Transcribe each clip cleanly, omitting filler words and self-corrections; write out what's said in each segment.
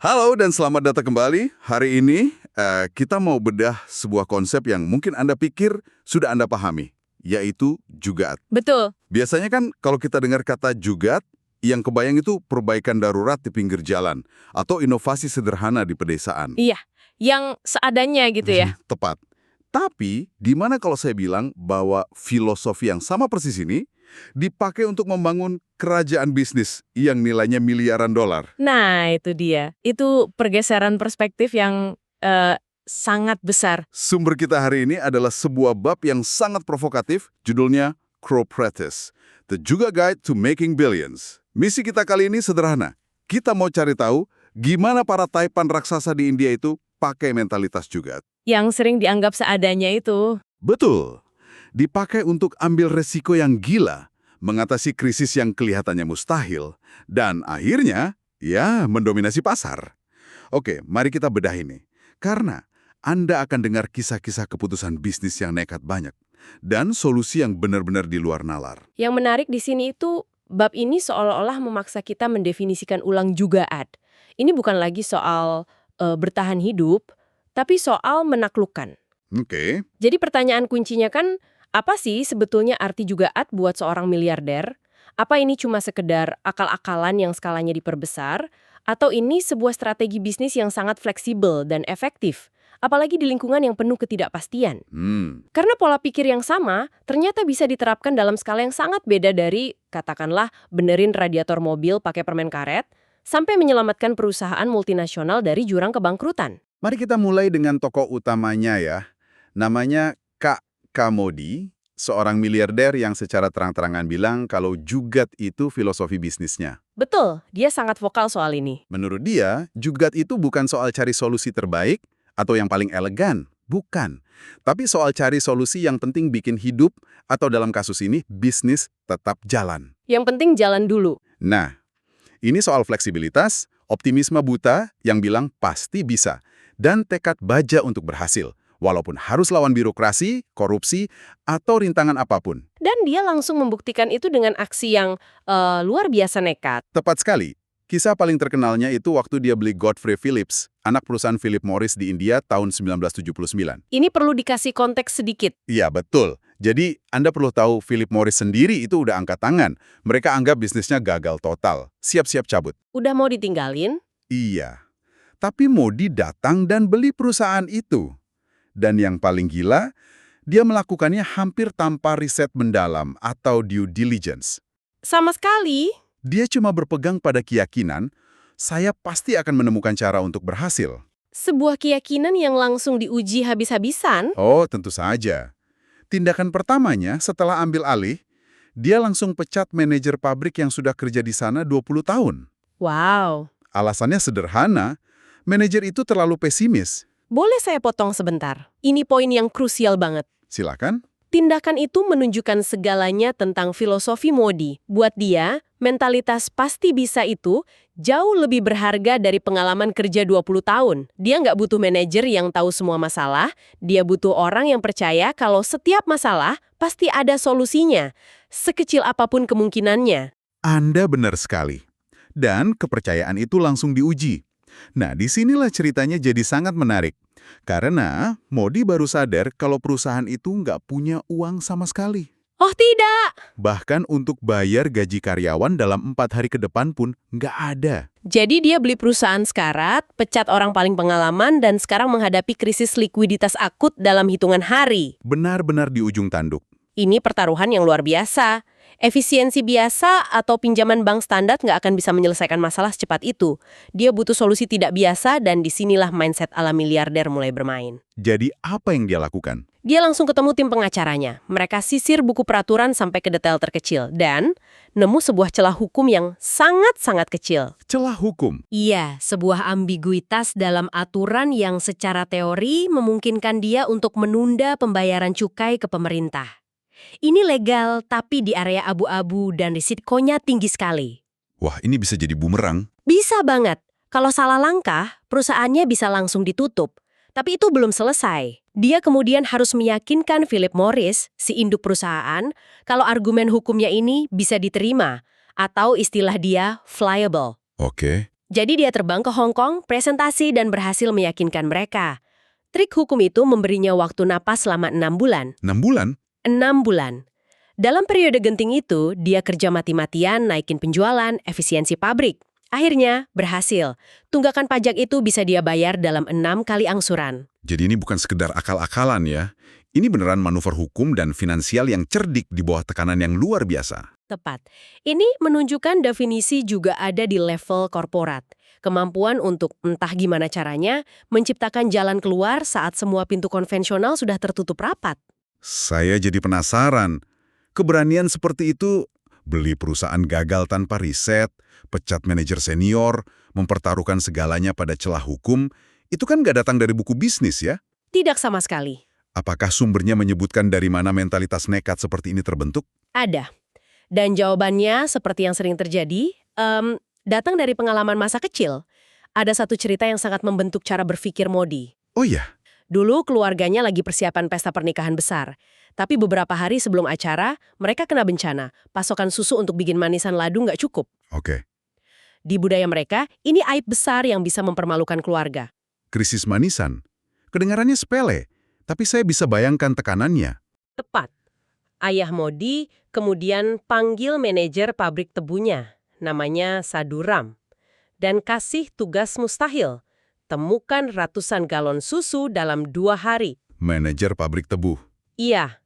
Halo dan selamat datang kembali. Hari ini kita mau bedah sebuah konsep yang mungkin Anda pikir sudah Anda pahami, yaitu jugat. Betul. Biasanya kan kalau kita dengar kata jugat, yang kebayang itu perbaikan darurat di pinggir jalan atau inovasi sederhana di pedesaan. Iya, yang seadanya gitu ya. Tepat. Tapi, di mana kalau saya bilang bahwa filosofi yang sama persis ini dipakai untuk membangun kerajaan bisnis yang nilainya miliaran dolar? Nah, itu dia. Itu pergeseran perspektif yang sangat besar. Sumber kita hari ini adalah sebuah bab yang sangat provokatif, judulnya Crow Practice, The Juga Guide to Making Billions. Misi kita kali ini sederhana. Kita mau cari tahu gimana para taipan raksasa di India itu pakai mentalitas jugat. Yang sering dianggap seadanya itu. Betul. Dipakai untuk ambil resiko yang gila, mengatasi krisis yang kelihatannya mustahil, dan akhirnya, ya, mendominasi pasar. Oke, mari kita bedah ini. Karena Anda akan dengar kisah-kisah keputusan bisnis yang nekat banyak, dan solusi yang benar-benar di luar nalar. Yang menarik di sini itu, bab ini seolah-olah memaksa kita mendefinisikan ulang jugaat. Ini bukan lagi soal bertahan hidup, tapi soal menaklukkan. Oke. Jadi pertanyaan kuncinya kan, apa sih sebetulnya arti jugaat buat seorang miliarder? Apa ini cuma sekedar akal-akalan yang skalanya diperbesar? Atau ini sebuah strategi bisnis yang sangat fleksibel dan efektif? Apalagi di lingkungan yang penuh ketidakpastian. Karena pola pikir yang sama, ternyata bisa diterapkan dalam skala yang sangat beda dari, katakanlah, benerin radiator mobil pakai permen karet, sampai menyelamatkan perusahaan multinasional dari jurang kebangkrutan. Mari kita mulai dengan tokoh utamanya ya. Namanya Kak Modi, seorang miliarder yang secara terang-terangan bilang kalau jugat itu filosofi bisnisnya. Betul, dia sangat vokal soal ini. Menurut dia, jugat itu bukan soal cari solusi terbaik atau yang paling elegan, bukan. Tapi soal cari solusi yang penting bikin hidup, atau dalam kasus ini, bisnis tetap jalan. Yang penting jalan dulu. Nah, ini soal fleksibilitas, optimisme buta yang bilang pasti bisa, dan tekad baja untuk berhasil, walaupun harus lawan birokrasi, korupsi, atau rintangan apapun. Dan dia langsung membuktikan itu dengan aksi yang luar biasa nekat. Tepat sekali. Kisah paling terkenalnya itu waktu dia beli Godfrey Phillips, anak perusahaan Philip Morris di India tahun 1979. Ini perlu dikasih konteks sedikit. Iya, betul. Jadi, Anda perlu tahu Philip Morris sendiri itu udah angkat tangan. Mereka anggap bisnisnya gagal total. Siap-siap cabut. Udah mau ditinggalin? Iya. Tapi Modi datang dan beli perusahaan itu. Dan yang paling gila, dia melakukannya hampir tanpa riset mendalam atau due diligence. Sama sekali. Dia cuma berpegang pada keyakinan, saya pasti akan menemukan cara untuk berhasil. Sebuah keyakinan yang langsung diuji habis-habisan. Oh, tentu saja. Tindakan pertamanya setelah ambil alih, dia langsung pecat manajer pabrik yang sudah kerja di sana 20 tahun. Wow. Alasannya sederhana, manajer itu terlalu pesimis. Boleh saya potong sebentar? Ini poin yang krusial banget. Silakan. Tindakan itu menunjukkan segalanya tentang filosofi Modi. Buat dia, mentalitas pasti bisa itu jauh lebih berharga dari pengalaman kerja 20 tahun. Dia nggak butuh manajer yang tahu semua masalah, dia butuh orang yang percaya kalau setiap masalah pasti ada solusinya, sekecil apapun kemungkinannya. Anda benar sekali. Dan kepercayaan itu langsung diuji. Nah, disinilah ceritanya jadi sangat menarik. Karena Modi baru sadar kalau perusahaan itu nggak punya uang sama sekali. Oh tidak! Bahkan untuk bayar gaji karyawan dalam 4 hari ke depan pun nggak ada. Jadi dia beli perusahaan sekarat, pecat orang paling pengalaman, dan sekarang menghadapi krisis likuiditas akut dalam hitungan hari. Benar-benar di ujung tanduk. Ini pertaruhan yang luar biasa. Efisiensi biasa atau pinjaman bank standar nggak akan bisa menyelesaikan masalah secepat itu. Dia butuh solusi tidak biasa dan disinilah mindset ala miliarder mulai bermain. Jadi apa yang dia lakukan? Dia langsung ketemu tim pengacaranya. Mereka sisir buku peraturan sampai ke detail terkecil dan nemu sebuah celah hukum yang sangat-sangat kecil. Celah hukum? Iya, sebuah ambiguitas dalam aturan yang secara teori memungkinkan dia untuk menunda pembayaran cukai ke pemerintah. Ini legal, tapi di area abu-abu dan risikonya tinggi sekali. Wah, ini bisa jadi bumerang. Bisa banget. Kalau salah langkah, perusahaannya bisa langsung ditutup. Tapi itu belum selesai. Dia kemudian harus meyakinkan Philip Morris, si induk perusahaan, kalau argumen hukumnya ini bisa diterima, atau istilah dia flyable. Oke. Jadi dia terbang ke Hong Kong, presentasi dan berhasil meyakinkan mereka. Trik hukum itu memberinya waktu napas selama 6 bulan. 6 bulan? 6 bulan. Dalam periode genting itu, dia kerja mati-matian naikin penjualan, efisiensi pabrik. Akhirnya, berhasil. Tunggakan pajak itu bisa dia bayar dalam 6 kali angsuran. Jadi ini bukan sekedar akal-akalan ya. Ini beneran manuver hukum dan finansial yang cerdik di bawah tekanan yang luar biasa. Tepat. Ini menunjukkan definisi juga ada di level korporat. Kemampuan untuk entah gimana caranya menciptakan jalan keluar saat semua pintu konvensional sudah tertutup rapat. Saya jadi penasaran. Keberanian seperti itu, beli perusahaan gagal tanpa riset, pecat manajer senior, mempertaruhkan segalanya pada celah hukum, itu kan nggak datang dari buku bisnis ya? Tidak sama sekali. Apakah sumbernya menyebutkan dari mana mentalitas nekat seperti ini terbentuk? Ada. Dan jawabannya seperti yang sering terjadi, datang dari pengalaman masa kecil. Ada satu cerita yang sangat membentuk cara berpikir Modi. Oh iya, Dulu keluarganya lagi persiapan pesta pernikahan besar. Tapi beberapa hari sebelum acara, mereka kena bencana. Pasokan susu untuk bikin manisan ladu nggak cukup. oke. Di budaya mereka, ini aib besar yang bisa mempermalukan keluarga. Krisis manisan. Kedengarannya sepele, tapi saya bisa bayangkan tekanannya. Tepat. Ayah Modi kemudian panggil manajer pabrik tebunya, namanya Saduram, dan kasih tugas mustahil. Temukan ratusan galon susu dalam 2 hari. Manajer pabrik tebu. Iya.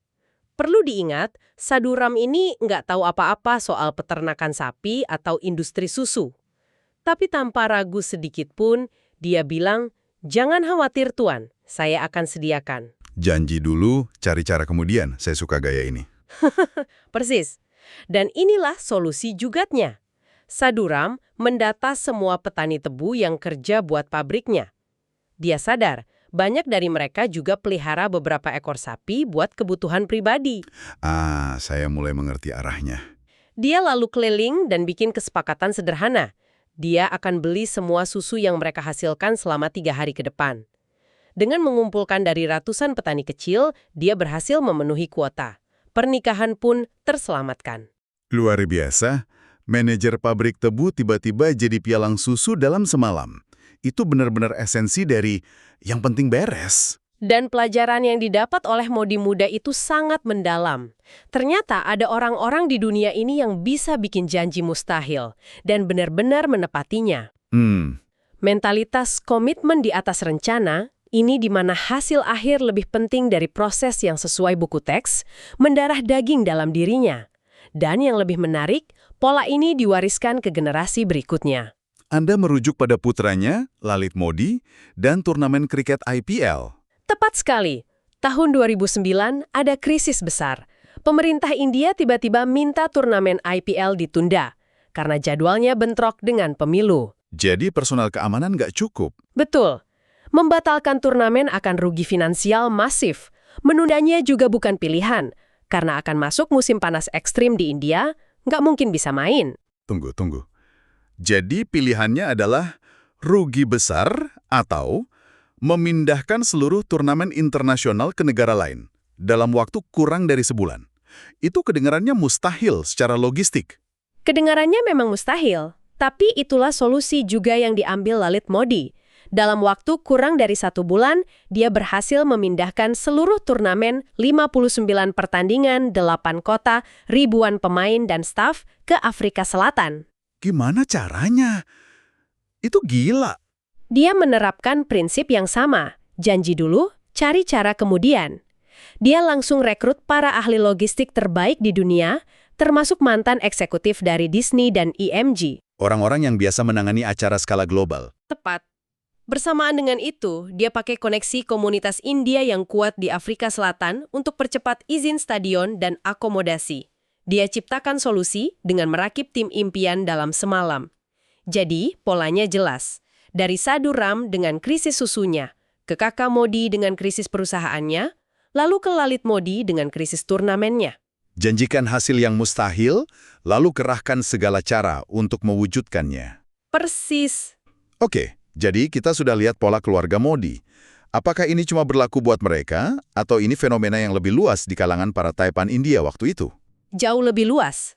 Perlu diingat, Saduram ini nggak tahu apa-apa soal peternakan sapi atau industri susu. Tapi tanpa ragu sedikit pun, dia bilang, "Jangan khawatir Tuan, saya akan sediakan." Janji dulu, cari cara kemudian. Saya suka gaya ini. Persis. Dan inilah solusi jugatnya. Saduram mendata semua petani tebu yang kerja buat pabriknya. Dia sadar, banyak dari mereka juga pelihara beberapa ekor sapi buat kebutuhan pribadi. Saya mulai mengerti arahnya. Dia lalu keliling dan bikin kesepakatan sederhana. Dia akan beli semua susu yang mereka hasilkan selama 3 hari ke depan. Dengan mengumpulkan dari ratusan petani kecil, dia berhasil memenuhi kuota. Pernikahan pun terselamatkan. Luar biasa, manajer pabrik tebu tiba-tiba jadi pialang susu dalam semalam. Itu benar-benar esensi dari yang penting beres. Dan pelajaran yang didapat oleh Modi muda itu sangat mendalam. Ternyata ada orang-orang di dunia ini yang bisa bikin janji mustahil dan benar-benar menepatinya. Mentalitas komitmen di atas rencana, ini di mana hasil akhir lebih penting dari proses yang sesuai buku teks, mendarah daging dalam dirinya. Dan yang lebih menarik, pola ini diwariskan ke generasi berikutnya. Anda merujuk pada putranya, Lalit Modi, dan turnamen kriket IPL. Tepat sekali. Tahun 2009 ada krisis besar. Pemerintah India tiba-tiba minta turnamen IPL ditunda karena jadwalnya bentrok dengan pemilu. Jadi personal keamanan nggak cukup. Betul. Membatalkan turnamen akan rugi finansial masif. Menundanya juga bukan pilihan. Karena akan masuk musim panas ekstrim di India, nggak mungkin bisa main. Tunggu. Jadi pilihannya adalah rugi besar atau memindahkan seluruh turnamen internasional ke negara lain dalam waktu kurang dari sebulan. Itu kedengarannya mustahil secara logistik. Kedengarannya memang mustahil, tapi itulah solusi juga yang diambil Lalit Modi. Dalam waktu kurang dari 1 bulan, dia berhasil memindahkan seluruh turnamen, 59 pertandingan, 8 kota, ribuan pemain dan staf ke Afrika Selatan. Gimana caranya? Itu gila. Dia menerapkan prinsip yang sama, janji dulu, cari cara kemudian. Dia langsung rekrut para ahli logistik terbaik di dunia, termasuk mantan eksekutif dari Disney dan IMG. Orang-orang yang biasa menangani acara skala global. Tepat. Bersamaan dengan itu, dia pakai koneksi komunitas India yang kuat di Afrika Selatan untuk percepat izin stadion dan akomodasi. Dia ciptakan solusi dengan merakit tim impian dalam semalam. Jadi, polanya jelas. Dari Saduram dengan krisis susunya, ke kakak Modi dengan krisis perusahaannya, lalu ke Lalit Modi dengan krisis turnamennya. Janjikan hasil yang mustahil, lalu kerahkan segala cara untuk mewujudkannya. Persis. Oke, jadi kita sudah lihat pola keluarga Modi. Apakah ini cuma berlaku buat mereka, atau ini fenomena yang lebih luas di kalangan para Taipan India waktu itu? Jauh lebih luas.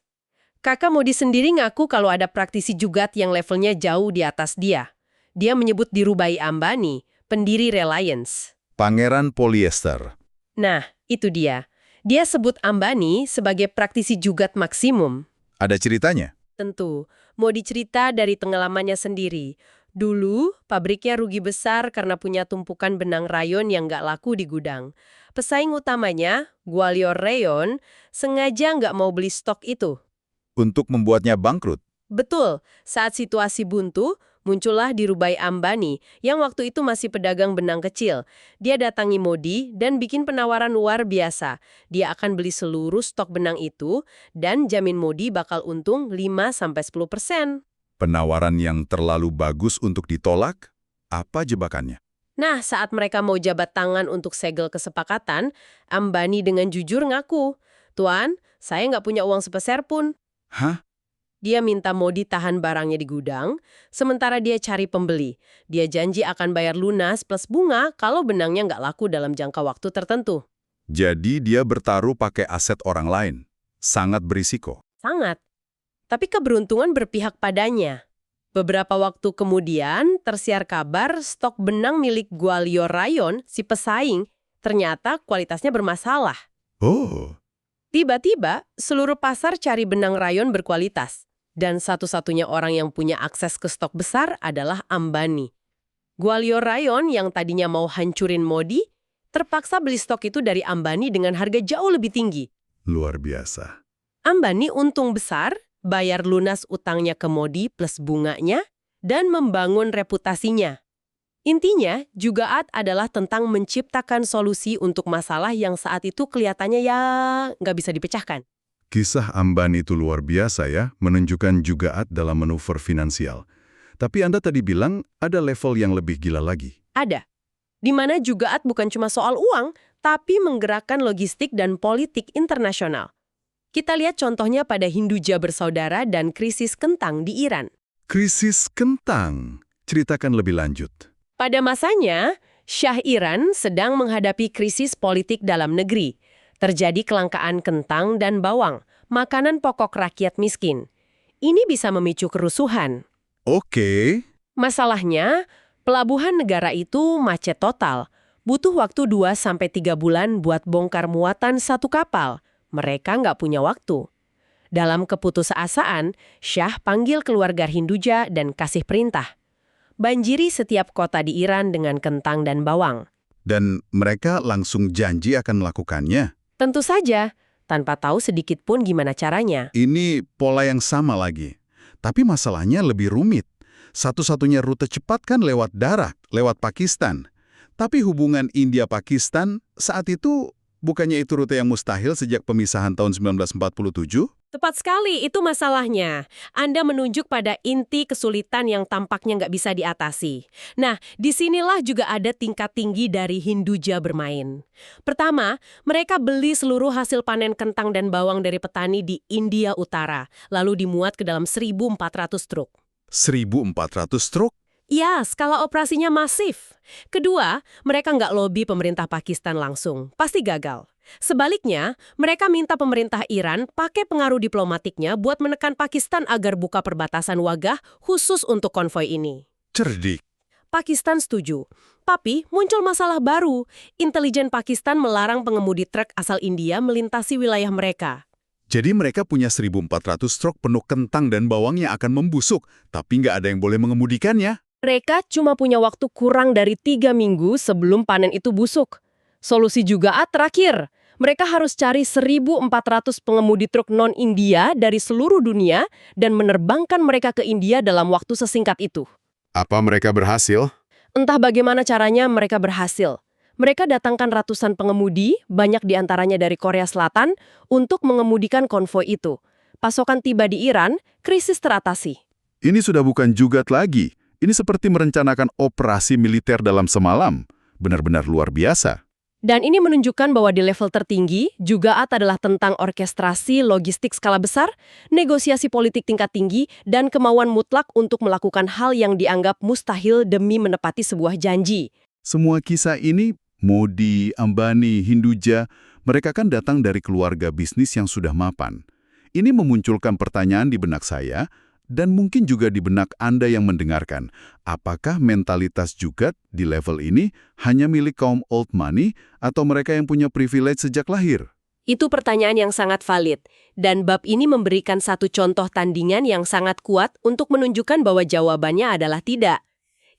Kakak Modi sendiri ngaku kalau ada praktisi jugat yang levelnya jauh di atas dia. Dia menyebut Dhirubhai Ambani, pendiri Reliance. Pangeran polyester. Nah, itu dia. Dia sebut Ambani sebagai praktisi jugat maksimum. Ada ceritanya? Tentu, Modi cerita dari pengalamannya sendiri. Dulu, pabriknya rugi besar karena punya tumpukan benang rayon yang nggak laku di gudang. Pesaing utamanya, Gwalior Rayon, sengaja nggak mau beli stok itu. Untuk membuatnya bangkrut. Betul, saat situasi buntu, muncullah Dhirubhai Ambani yang waktu itu masih pedagang benang kecil. Dia datangi Modi dan bikin penawaran luar biasa. Dia akan beli seluruh stok benang itu dan jamin Modi bakal untung 5-10%. Penawaran yang terlalu bagus untuk ditolak? Apa jebakannya? Nah, saat mereka mau jabat tangan untuk segel kesepakatan, Ambani dengan jujur ngaku, "Tuan, saya nggak punya uang sepeser pun." Hah? Dia minta Modi tahan barangnya di gudang, sementara dia cari pembeli. Dia janji akan bayar lunas plus bunga kalau benangnya nggak laku dalam jangka waktu tertentu. Jadi dia bertaruh pakai aset orang lain. Sangat berisiko. Sangat. Tapi keberuntungan berpihak padanya. Beberapa waktu kemudian, tersiar kabar stok benang milik Gwalior Rayon, si pesaing, ternyata kualitasnya bermasalah. Oh, Tiba-tiba, seluruh pasar cari benang rayon berkualitas. Dan satu-satunya orang yang punya akses ke stok besar adalah Ambani. Gwalior Rayon yang tadinya mau hancurin Modi, terpaksa beli stok itu dari Ambani dengan harga jauh lebih tinggi. luar biasa. Ambani untung besar, bayar lunas utangnya ke Modi plus bunganya, dan membangun reputasinya. Intinya, jugaat adalah tentang menciptakan solusi untuk masalah yang saat itu kelihatannya ya nggak bisa dipecahkan. Kisah Ambani itu luar biasa ya, menunjukkan jugaat dalam manuver finansial. Tapi Anda tadi bilang ada level yang lebih gila lagi. Ada. Di mana jugaat bukan cuma soal uang, tapi menggerakkan logistik dan politik internasional. Kita lihat contohnya pada Hinduja bersaudara dan krisis kentang di Iran. Krisis kentang. Ceritakan lebih lanjut. Pada masanya, Shah Iran sedang menghadapi krisis politik dalam negeri. Terjadi kelangkaan kentang dan bawang, makanan pokok rakyat miskin. Ini bisa memicu kerusuhan. Oke. Masalahnya, pelabuhan negara itu macet total. Butuh waktu 2-3 bulan buat bongkar muatan satu kapal. Mereka nggak punya waktu. Dalam keputusasaan, Shah panggil keluarga Hinduja dan kasih perintah. Banjiri setiap kota di Iran dengan kentang dan bawang. Dan mereka langsung janji akan melakukannya. Tentu saja, tanpa tahu sedikit pun gimana caranya. Ini pola yang sama lagi. Tapi masalahnya lebih rumit. Satu-satunya rute cepat kan lewat darat, lewat Pakistan. Tapi hubungan India-Pakistan saat itu bukannya itu rute yang mustahil sejak pemisahan tahun 1947? Tepat sekali, itu masalahnya. Anda menunjuk pada inti kesulitan yang tampaknya nggak bisa diatasi. Nah, disinilah juga ada tingkat tinggi dari Hinduja bermain. Pertama, mereka beli seluruh hasil panen kentang dan bawang dari petani di India Utara, lalu dimuat ke dalam 1.400 truk. 1.400 truk? Ya, skala operasinya masif. Kedua, mereka nggak lobi pemerintah Pakistan langsung. Pasti gagal. Sebaliknya, mereka minta pemerintah Iran pakai pengaruh diplomatiknya buat menekan Pakistan agar buka perbatasan Wagah khusus untuk konvoi ini. Cerdik. Pakistan setuju. Tapi muncul masalah baru. Intelijen Pakistan melarang pengemudi truk asal India melintasi wilayah mereka. Jadi mereka punya 1.400 truk penuh kentang dan bawang yang akan membusuk, tapi nggak ada yang boleh mengemudikannya. Mereka cuma punya waktu kurang dari 3 minggu sebelum panen itu busuk. Solusi juga terakhir. Mereka harus cari 1.400 pengemudi truk non-India dari seluruh dunia dan menerbangkan mereka ke India dalam waktu sesingkat itu. Apa mereka berhasil? Entah bagaimana caranya mereka berhasil. Mereka datangkan ratusan pengemudi, banyak diantaranya dari Korea Selatan, untuk mengemudikan konvoi itu. Pasokan tiba di Iran, krisis teratasi. Ini sudah bukan jugat lagi. Ini seperti merencanakan operasi militer dalam semalam. Benar-benar luar biasa. Dan ini menunjukkan bahwa di level tertinggi, jugaat adalah tentang orkestrasi logistik skala besar, negosiasi politik tingkat tinggi, dan kemauan mutlak untuk melakukan hal yang dianggap mustahil demi menepati sebuah janji. Semua kisah ini, Modi, Ambani, Hinduja, mereka kan datang dari keluarga bisnis yang sudah mapan. Ini memunculkan pertanyaan di benak saya, dan mungkin juga di benak Anda yang mendengarkan. Apakah mentalitas jugat di level ini hanya milik kaum old money atau mereka yang punya privilege sejak lahir? Itu pertanyaan yang sangat valid, dan bab ini memberikan satu contoh tandingan yang sangat kuat untuk menunjukkan bahwa jawabannya adalah tidak.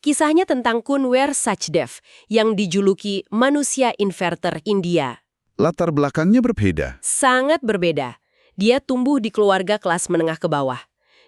Kisahnya tentang Kunwer Sachdev yang dijuluki manusia inverter India. Latar belakangnya berbeda. Sangat berbeda. Dia tumbuh di keluarga kelas menengah ke bawah.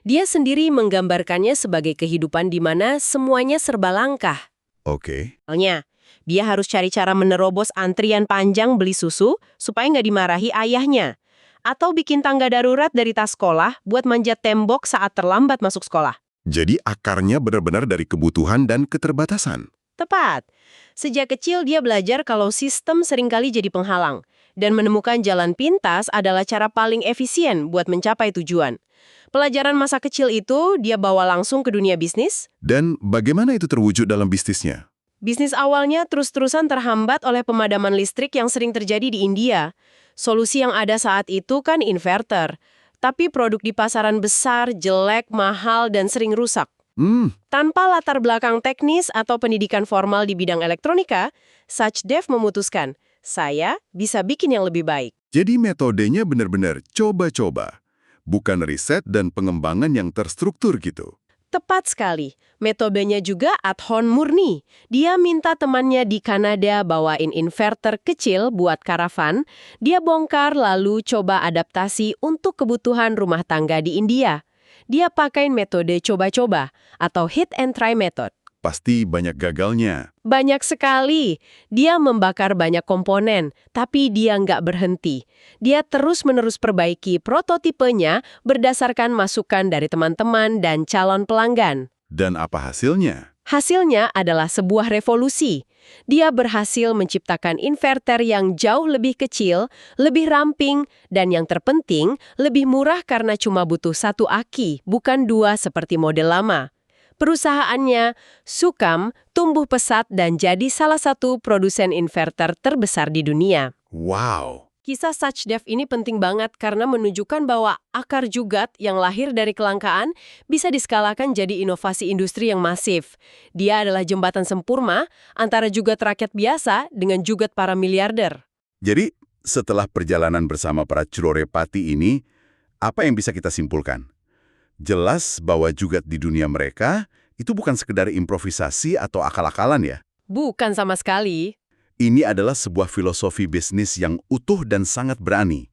Dia sendiri menggambarkannya sebagai kehidupan di mana semuanya serba langka. Oke. Misalnya, dia harus cari cara menerobos antrian panjang beli susu supaya nggak dimarahi ayahnya. Atau bikin tangga darurat dari tas sekolah buat manjat tembok saat terlambat masuk sekolah. Jadi akarnya benar-benar dari kebutuhan dan keterbatasan. Tepat. Sejak kecil dia belajar kalau sistem seringkali jadi penghalang. Dan menemukan jalan pintas adalah cara paling efisien buat mencapai tujuan. Pelajaran masa kecil itu dia bawa langsung ke dunia bisnis. Dan bagaimana itu terwujud dalam bisnisnya? Bisnis awalnya terus-terusan terhambat oleh pemadaman listrik yang sering terjadi di India. Solusi yang ada saat itu kan inverter. Tapi produk di pasaran besar, jelek, mahal, dan sering rusak. Tanpa latar belakang teknis atau pendidikan formal di bidang elektronika, Sachdev memutuskan, saya bisa bikin yang lebih baik. Jadi metodenya benar-benar coba-coba. Bukan riset dan pengembangan yang terstruktur gitu. Tepat sekali. Metodenya juga ad-hoc murni. Dia minta temannya di Kanada bawain inverter kecil buat karavan. Dia bongkar lalu coba adaptasi untuk kebutuhan rumah tangga di India. Dia pakai metode coba-coba atau hit and try method. Pasti banyak gagalnya. Banyak sekali. Dia membakar banyak komponen, tapi dia nggak berhenti. Dia terus-menerus perbaiki prototipenya berdasarkan masukan dari teman-teman dan calon pelanggan. Dan apa hasilnya? Hasilnya adalah sebuah revolusi. Dia berhasil menciptakan inverter yang jauh lebih kecil, lebih ramping, dan yang terpenting, lebih murah karena cuma butuh satu aki, bukan dua seperti model lama. Perusahaannya, Sukam, tumbuh pesat dan jadi salah satu produsen inverter terbesar di dunia. Wow! Kisah Sachdev ini penting banget karena menunjukkan bahwa akar jugat yang lahir dari kelangkaan bisa diskalakan jadi inovasi industri yang masif. Dia adalah jembatan sempurna antara jugat rakyat biasa dengan jugat para miliarder. Jadi, setelah perjalanan bersama para Churorepati ini, apa yang bisa kita simpulkan? Jelas bahwa jugat di dunia mereka itu bukan sekedar improvisasi atau akal-akalan ya. Bukan sama sekali. Ini adalah sebuah filosofi bisnis yang utuh dan sangat berani.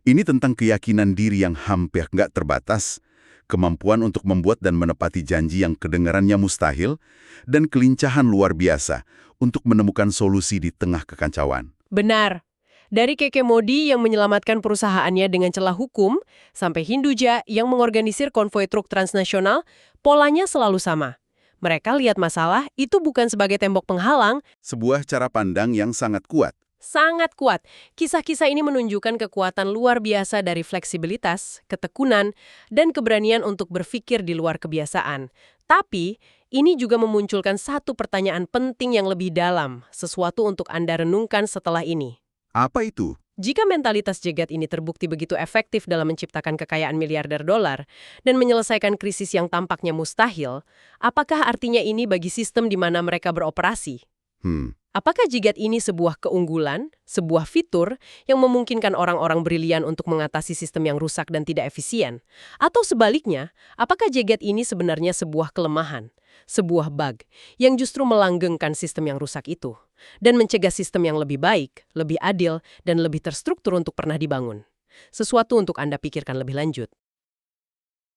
Ini tentang keyakinan diri yang hampir nggak terbatas, kemampuan untuk membuat dan menepati janji yang kedengarannya mustahil, dan kelincahan luar biasa untuk menemukan solusi di tengah kekacauan. Benar. Dari Keke Modi yang menyelamatkan perusahaannya dengan celah hukum, sampai Hinduja yang mengorganisir konvoi truk transnasional, polanya selalu sama. Mereka lihat masalah itu bukan sebagai tembok penghalang. Sebuah cara pandang yang sangat kuat. Sangat kuat. Kisah-kisah ini menunjukkan kekuatan luar biasa dari fleksibilitas, ketekunan, dan keberanian untuk berpikir di luar kebiasaan. Tapi, ini juga memunculkan satu pertanyaan penting yang lebih dalam, sesuatu untuk Anda renungkan setelah ini. Apa itu? Jika mentalitas jegat ini terbukti begitu efektif dalam menciptakan kekayaan miliarder dolar dan menyelesaikan krisis yang tampaknya mustahil, apakah artinya ini bagi sistem di mana mereka beroperasi? Apakah jegat ini sebuah keunggulan, sebuah fitur yang memungkinkan orang-orang brilian untuk mengatasi sistem yang rusak dan tidak efisien? Atau sebaliknya, apakah jegat ini sebenarnya sebuah kelemahan, sebuah bug yang justru melanggengkan sistem yang rusak itu dan mencegah sistem yang lebih baik, lebih adil, dan lebih terstruktur untuk pernah dibangun? Sesuatu untuk Anda pikirkan lebih lanjut.